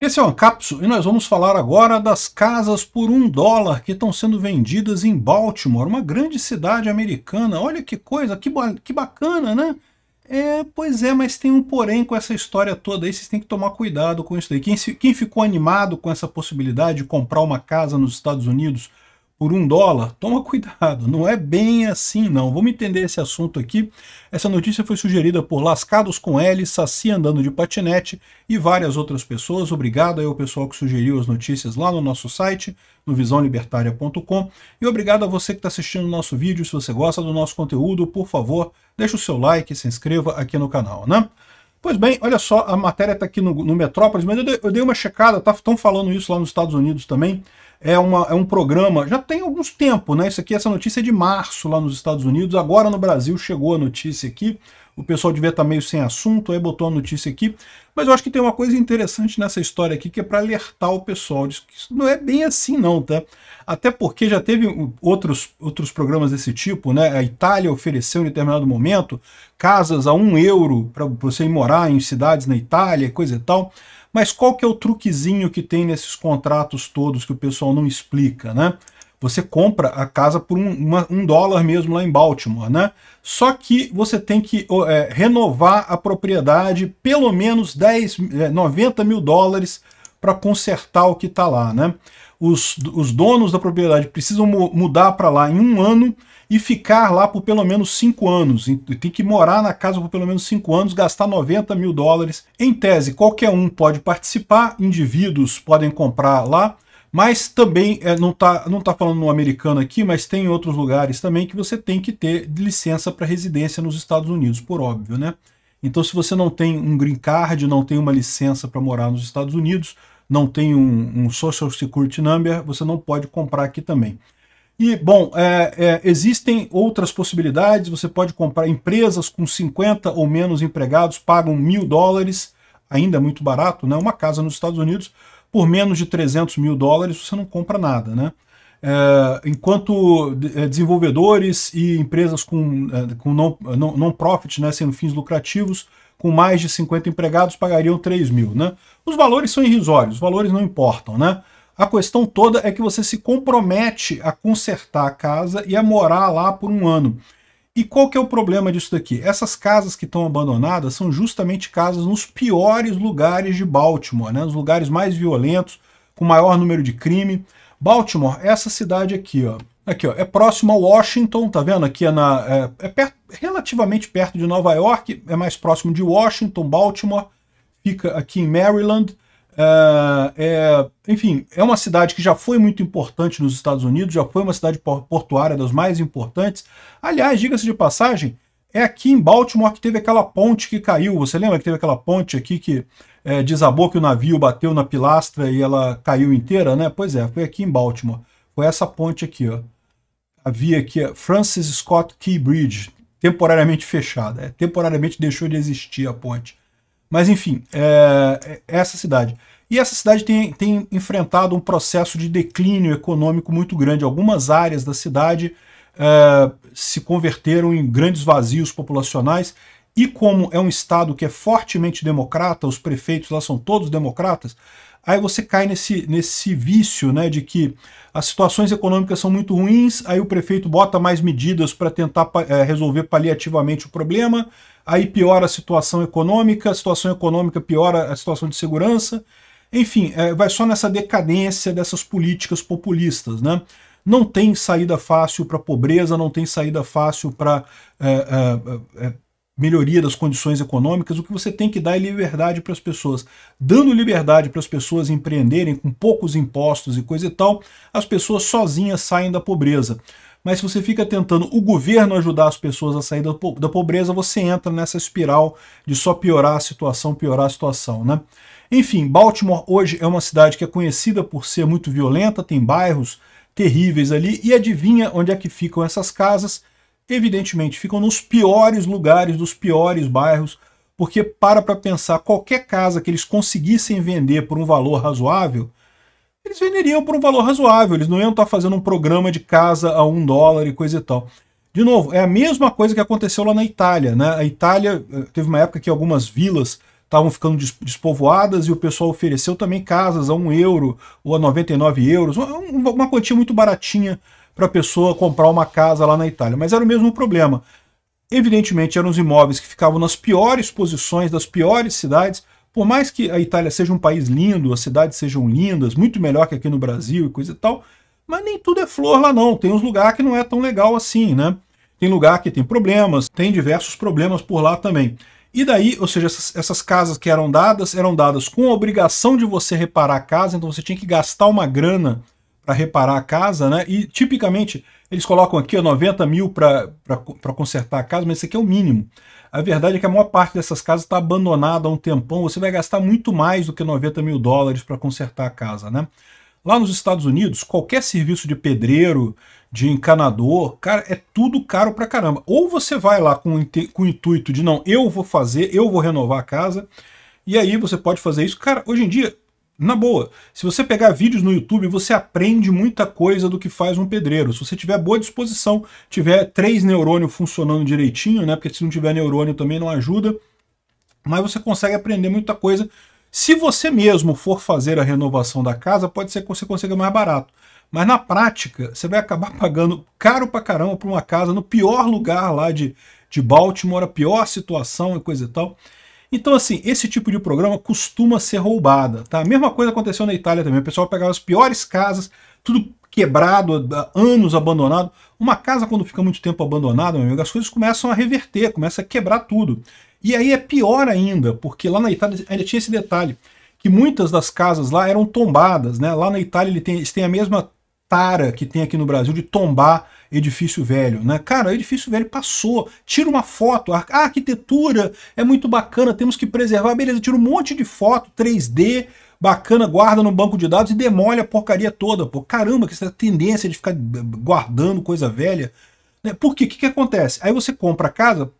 Esse é o Ancapsu e nós vamos falar agora das casas por $1 que estão sendo vendidas em Baltimore, uma grande cidade americana. Olha que coisa, que bacana, né? Pois é, mas tem um porém com essa história toda aí, vocês têm que tomar cuidado com isso daí. Quem ficou animado com essa possibilidade de comprar uma casa nos Estados Unidos por $1, toma cuidado, não é bem assim não. Vamos entender esse assunto aqui. Essa notícia foi sugerida por Lascados com L, Saci andando de patinete e várias outras pessoas. Obrigado aí ao pessoal que sugeriu as notícias lá no nosso site, no visãolibertaria.com. E obrigado a você que está assistindo o nosso vídeo. Se você gosta do nosso conteúdo, por favor, deixa o seu like e se inscreva aqui no canal, né? Pois bem, olha só, a matéria está aqui no Metrópolis, mas eu dei uma checada, estão falando isso lá nos Estados Unidos também. É um programa, já tem alguns tempos, né? Essa notícia é de março lá nos Estados Unidos, agora no Brasil chegou a notícia aqui, o pessoal devia estar meio sem assunto, aí botou a notícia aqui, mas eu acho que tem uma coisa interessante nessa história aqui, que é para alertar o pessoal disso, que isso não é bem assim não, tá? Até porque já teve outros programas desse tipo, né? A Itália ofereceu em determinado momento casas a €1 para você ir morar em cidades na Itália, coisa e tal. Mas qual que é o truquezinho que tem nesses contratos todos que o pessoal não explica, né? Você compra a casa por $1 mesmo lá em Baltimore, né? Só que você tem que renovar a propriedade pelo menos $90 mil para consertar o que está lá, né? Os donos da propriedade precisam mudar para lá em 1 ano e ficar lá por pelo menos 5 anos. Tem que morar na casa por pelo menos 5 anos, gastar $90 mil. Em tese, qualquer um pode participar, indivíduos podem comprar lá, mas também, não tá falando no americano aqui, mas tem em outros lugares também que você tem que ter licença para residência nos Estados Unidos, por óbvio, né? Então, se você não tem um green card, não tem uma licença para morar nos Estados Unidos, não tem um Social Security Number, você não pode comprar aqui também. E, bom, existem outras possibilidades, você pode comprar empresas com 50 ou menos empregados, pagam $1.000, ainda muito barato, né? Uma casa nos Estados Unidos, por menos de $300 mil, você não compra nada, né? Enquanto desenvolvedores e empresas com non-profit, né, sem fins lucrativos, com mais de 50 empregados, pagariam $3 mil, né? Os valores são irrisórios, os valores não importam, né? A questão toda é que você se compromete a consertar a casa e a morar lá por 1 ano. E qual que é o problema disso daqui? Essas casas que estão abandonadas são justamente casas nos piores lugares de Baltimore, né? Nos lugares mais violentos, com maior número de crime. Baltimore, essa cidade aqui, ó. Aqui, ó, é próximo a Washington, tá vendo? Aqui relativamente perto de Nova York, é mais próximo de Washington. Baltimore fica aqui em Maryland. Enfim, é uma cidade que já foi muito importante nos Estados Unidos, já foi uma cidade portuária das mais importantes. Aliás, diga-se de passagem, é aqui em Baltimore que teve aquela ponte que caiu. Você lembra que teve aquela ponte aqui que desabou, que o navio bateu na pilastra e ela caiu inteira, né? Pois é, foi aqui em Baltimore. Foi essa ponte aqui, ó. Havia aqui a Francis Scott Key Bridge, temporariamente fechada. Temporariamente deixou de existir a ponte. Mas enfim, essa cidade. E essa cidade tem enfrentado um processo de declínio econômico muito grande. Algumas áreas da cidade se converteram em grandes vazios populacionais. E como é um estado que é fortemente democrata, os prefeitos lá são todos democratas, aí você cai nesse vício, né, de que as situações econômicas são muito ruins, aí o prefeito bota mais medidas para tentar resolver paliativamente o problema, aí piora a situação econômica piora a situação de segurança, enfim, vai só nessa decadência dessas políticas populistas, né? Não tem saída fácil para a pobreza, não tem saída fácil para melhoria das condições econômicas. O que você tem que dar é liberdade para as pessoas. Dando liberdade para as pessoas empreenderem com poucos impostos e coisa e tal, as pessoas sozinhas saem da pobreza. Mas se você fica tentando o governo ajudar as pessoas a sair da pobreza, você entra nessa espiral de só piorar a situação, né? Enfim, Baltimore hoje é uma cidade que é conhecida por ser muito violenta, tem bairros terríveis ali, e adivinha onde é que ficam essas casas? Evidentemente, ficam nos piores lugares, dos piores bairros, porque para pensar, qualquer casa que eles conseguissem vender por um valor razoável, eles venderiam por um valor razoável, eles não iam estar fazendo um programa de casa a $1 e coisa e tal. De novo, é a mesma coisa que aconteceu lá na Itália, né? A Itália teve uma época que algumas vilas estavam ficando despovoadas e o pessoal ofereceu também casas a 1 euro ou a 99 euros, uma quantia muito baratinha para a pessoa comprar uma casa lá na Itália. Mas era o mesmo problema. Evidentemente eram os imóveis que ficavam nas piores posições, das piores cidades. Por mais que a Itália seja um país lindo, as cidades sejam lindas, muito melhor que aqui no Brasil e coisa e tal, mas nem tudo é flor lá não. Tem uns lugares que não é tão legal assim, né? Tem lugar que tem problemas, tem diversos problemas por lá também. E daí, ou seja, essas casas que eram dadas com a obrigação de você reparar a casa, então você tinha que gastar uma grana para reparar a casa, né? E tipicamente eles colocam aqui ó, 90 mil para consertar a casa, mas isso aqui é o mínimo. A verdade é que a maior parte dessas casas está abandonada há um tempão, você vai gastar muito mais do que 90 mil dólares para consertar a casa, né? Lá nos Estados Unidos, qualquer serviço de pedreiro, de encanador, cara, é tudo caro pra caramba. Ou você vai lá com o intuito de, não, eu vou fazer, eu vou renovar a casa, e aí você pode fazer isso. Cara, hoje em dia, na boa, se você pegar vídeos no YouTube, você aprende muita coisa do que faz um pedreiro. Se você tiver boa disposição, tiver 3 neurônios funcionando direitinho, né? Porque se não tiver neurônio também não ajuda, mas você consegue aprender muita coisa. Se você mesmo for fazer a renovação da casa, pode ser que você consiga mais barato. Mas na prática, você vai acabar pagando caro pra caramba por uma casa no pior lugar lá de Baltimore, a pior situação e coisa e tal. Então, assim, esse tipo de programa costuma ser roubada, tá? A mesma coisa aconteceu na Itália também. O pessoal pegava as piores casas, tudo quebrado, anos abandonado. Uma casa, quando fica muito tempo abandonada, meu amigo, as coisas começam a reverter, começa a quebrar tudo. E aí é pior ainda, porque lá na Itália ainda tinha esse detalhe, que muitas das casas lá eram tombadas, né? Lá na Itália eles têm a mesma tara que tem aqui no Brasil de tombar edifício velho, né? Cara, o edifício velho passou, tira uma foto, a arquitetura é muito bacana, temos que preservar, beleza, tira um monte de foto 3D, bacana, guarda no banco de dados e demole a porcaria toda, pô. Caramba, que essa tendência de ficar guardando coisa velha. Por quê? O que acontece? Aí você compra a casa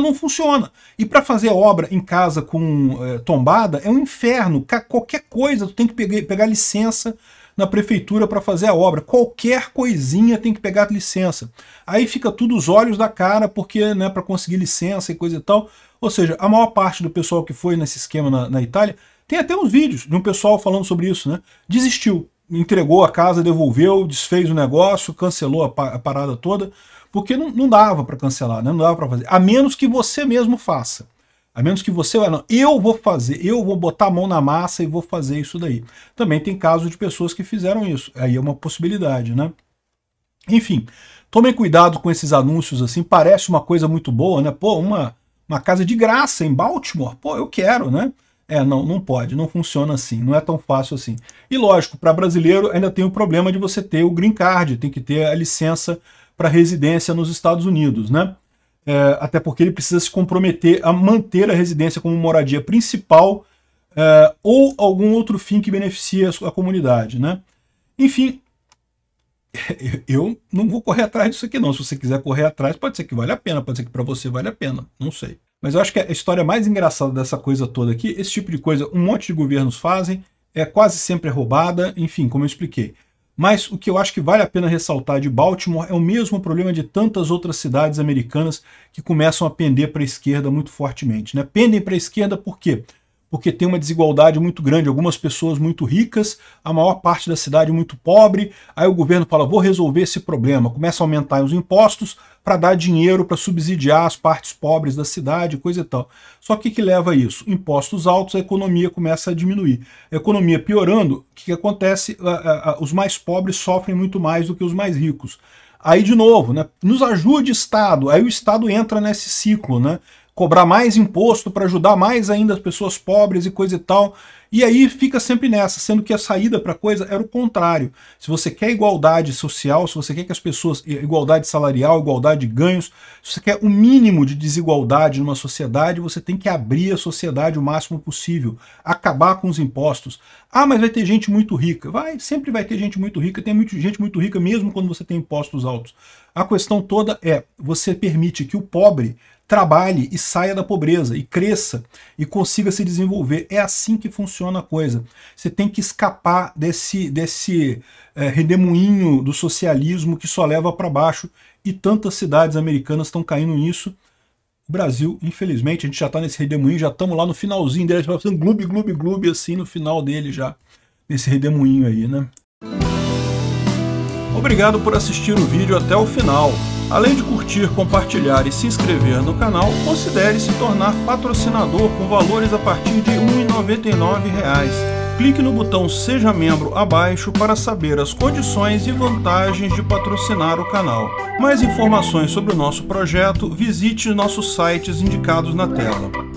não funciona. E para fazer obra em casa com tombada é um inferno. Qualquer coisa tu tem que pegar licença na prefeitura para fazer a obra. Qualquer coisinha tem que pegar licença. Aí fica tudo os olhos da cara, porque, né, para conseguir licença e coisa e tal. Ou seja, a maior parte do pessoal que foi nesse esquema na Itália, tem até uns vídeos de um pessoal falando sobre isso, né? Desistiu, entregou a casa, devolveu, desfez o negócio, cancelou a parada toda, porque não dava para cancelar, né? Não dava para fazer. A menos que você mesmo faça. A menos que você, não, eu vou fazer, eu vou botar a mão na massa e vou fazer isso daí. Também tem casos de pessoas que fizeram isso. Aí é uma possibilidade, né? Enfim, tomem cuidado com esses anúncios assim, parece uma coisa muito boa, né? Pô, uma casa de graça em Baltimore, pô, eu quero, né? Não pode, não funciona assim, não é tão fácil assim. E lógico, para brasileiro ainda tem o problema de você ter o green card, tem que ter a licença para residência nos Estados Unidos, né? Até porque ele precisa se comprometer a manter a residência como moradia principal ou algum outro fim que beneficie a comunidade, né? Enfim, eu não vou correr atrás disso aqui não. Se você quiser correr atrás, pode ser que vale a pena, pode ser que para você vale a pena, não sei. Mas eu acho que a história mais engraçada dessa coisa toda aqui, esse tipo de coisa um monte de governos fazem, quase sempre é roubada, enfim, como eu expliquei. Mas o que eu acho que vale a pena ressaltar de Baltimore é o mesmo problema de tantas outras cidades americanas que começam a pender para a esquerda muito fortemente, né? Pendem para a esquerda por quê? Porque tem uma desigualdade muito grande, algumas pessoas muito ricas, a maior parte da cidade muito pobre, aí o governo fala, vou resolver esse problema, começa a aumentar os impostos para dar dinheiro para subsidiar as partes pobres da cidade, coisa e tal. Só que o que leva a isso? Impostos altos, a economia começa a diminuir. A economia piorando, o que acontece? Os mais pobres sofrem muito mais do que os mais ricos. Aí, de novo, né, nos ajude Estado, aí o Estado entra nesse ciclo, né? Cobrar mais imposto para ajudar mais ainda as pessoas pobres e coisa e tal. E aí fica sempre nessa, sendo que a saída para a coisa era o contrário. Se você quer igualdade social, se você quer que as pessoas... igualdade salarial, igualdade de ganhos, se você quer o mínimo de desigualdade numa sociedade, você tem que abrir a sociedade o máximo possível, acabar com os impostos. Ah, mas vai ter gente muito rica. Sempre vai ter gente muito rica, tem gente muito rica mesmo quando você tem impostos altos. A questão toda é, você permite que o pobre trabalhe e saia da pobreza, e cresça, e consiga se desenvolver. É assim que funciona a coisa. Você tem que escapar desse redemoinho do socialismo que só leva para baixo, e tantas cidades americanas estão caindo nisso. Brasil, infelizmente, a gente já tá nesse redemoinho, já estamos lá no finalzinho dele, a gente vai fazendo gloob, gloob, gloob, assim, no final dele já, nesse redemoinho aí, né? Obrigado por assistir o vídeo até o final. Além de curtir, compartilhar e se inscrever no canal, considere se tornar patrocinador com valores a partir de R$ 1,99. Clique no botão Seja Membro abaixo para saber as condições e vantagens de patrocinar o canal. Mais informações sobre o nosso projeto, visite nossos sites indicados na tela.